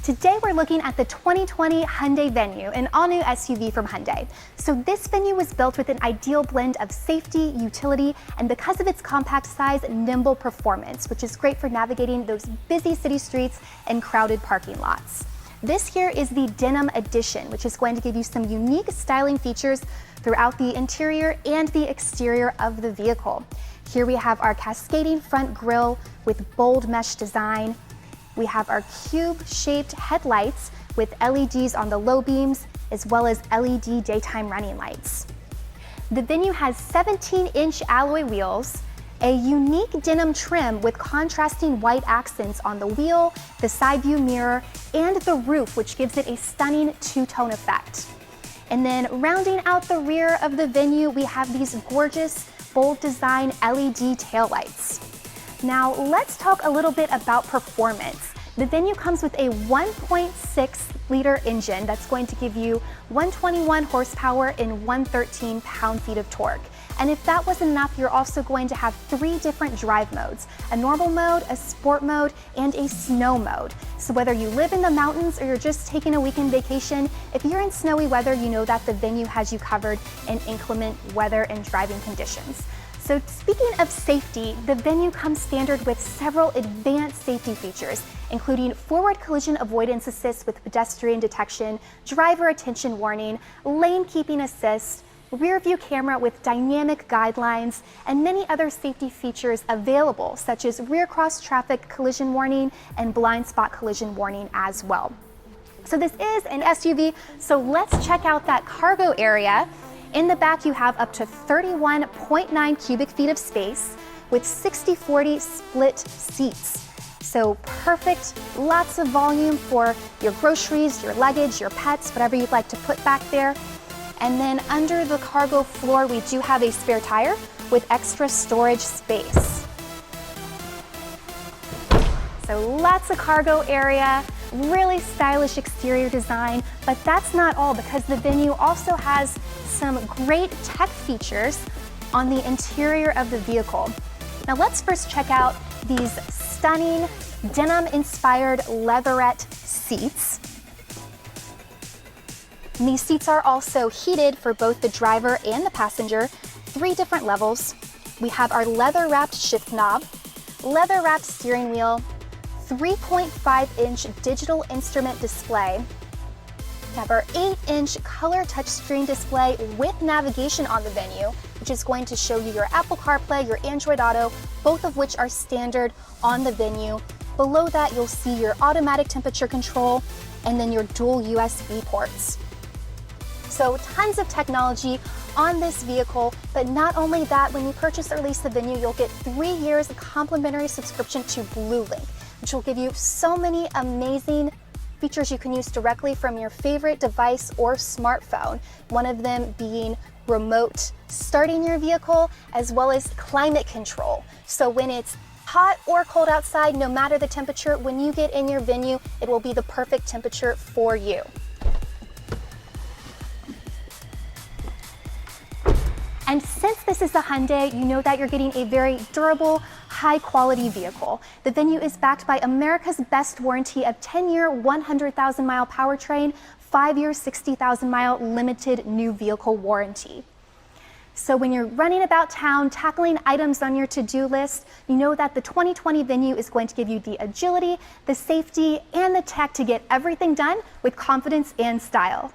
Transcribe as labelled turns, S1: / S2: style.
S1: Today we're looking at the 2020 Hyundai Venue, an all-new SUV from Hyundai. So this Venue was built with an ideal blend of safety, utility, and because of its compact size, nimble performance, which is great for navigating those busy city streets and crowded parking lots. This here is the Denim Edition, which is going to give you some unique styling features throughout the interior and the exterior of the vehicle. Here we have our cascading front grille with bold mesh design. We have our cube-shaped headlights with LEDs on the low beams, as well as LED daytime running lights. The Venue has 17-inch alloy wheels, a unique denim trim with contrasting white accents on the wheel, the side view mirror, and the roof, which gives it a stunning two-tone effect. And then rounding out the rear of the Venue, we have these gorgeous, bold design LED taillights. Now let's talk a little bit about performance. The Venue comes with a 1.6-liter engine that's going to give you 121 horsepower and 113 pound-feet of torque. And if that wasn't enough, you're also going to have 3 different drive modes: a normal mode, a sport mode, and a snow mode. So whether you live in the mountains or you're just taking a weekend vacation, if you're in snowy weather, you know that the Venue has you covered in inclement weather and driving conditions. So speaking of safety, the Venue comes standard with several advanced safety features, including forward collision avoidance assist with pedestrian detection, driver attention warning, lane keeping assist, rear view camera with dynamic guidelines, and many other safety features available, such as rear cross traffic collision warning and blind spot collision warning as well. So this is an SUV, so let's check out that cargo area. In the back, you have up to 31.9 cubic feet of space with 60-40 split seats. So perfect, lots of volume for your groceries, your luggage, your pets, whatever you'd like to put back there. And then under the cargo floor, we do have a spare tire with extra storage space. So lots of cargo area, really stylish exterior design, but that's not all, because the Venue also has some great tech features on the interior of the vehicle. Now let's first check out these stunning denim-inspired leatherette seats. And these seats are also heated for both the driver and the passenger, 3 different levels. We have our leather-wrapped shift knob, leather-wrapped steering wheel, 3.5-inch digital instrument display. We have our 8-inch color touchscreen display with navigation on the Venue, which is going to show you your Apple CarPlay, your Android Auto, both of which are standard on the Venue. Below that, you'll see your automatic temperature control and then your dual USB ports. So tons of technology on this vehicle, but not only that, when you purchase or lease the Venue, you'll get 3 years of complimentary subscription to BlueLink, which will give you so many amazing features you can use directly from your favorite device or smartphone, one of them being remote starting your vehicle, as well as climate control. So when it's hot or cold outside, no matter the temperature, when you get in your Venue, it will be the perfect temperature for you. And since this is a Hyundai, you know that you're getting a very durable, high-quality vehicle. The Venue is backed by America's best warranty of 10-year, 100,000-mile powertrain, 5-year, 60,000-mile limited new vehicle warranty. So when you're running about town, tackling items on your to-do list, you know that the 2020 Venue is going to give you the agility, the safety, and the tech to get everything done with confidence and style.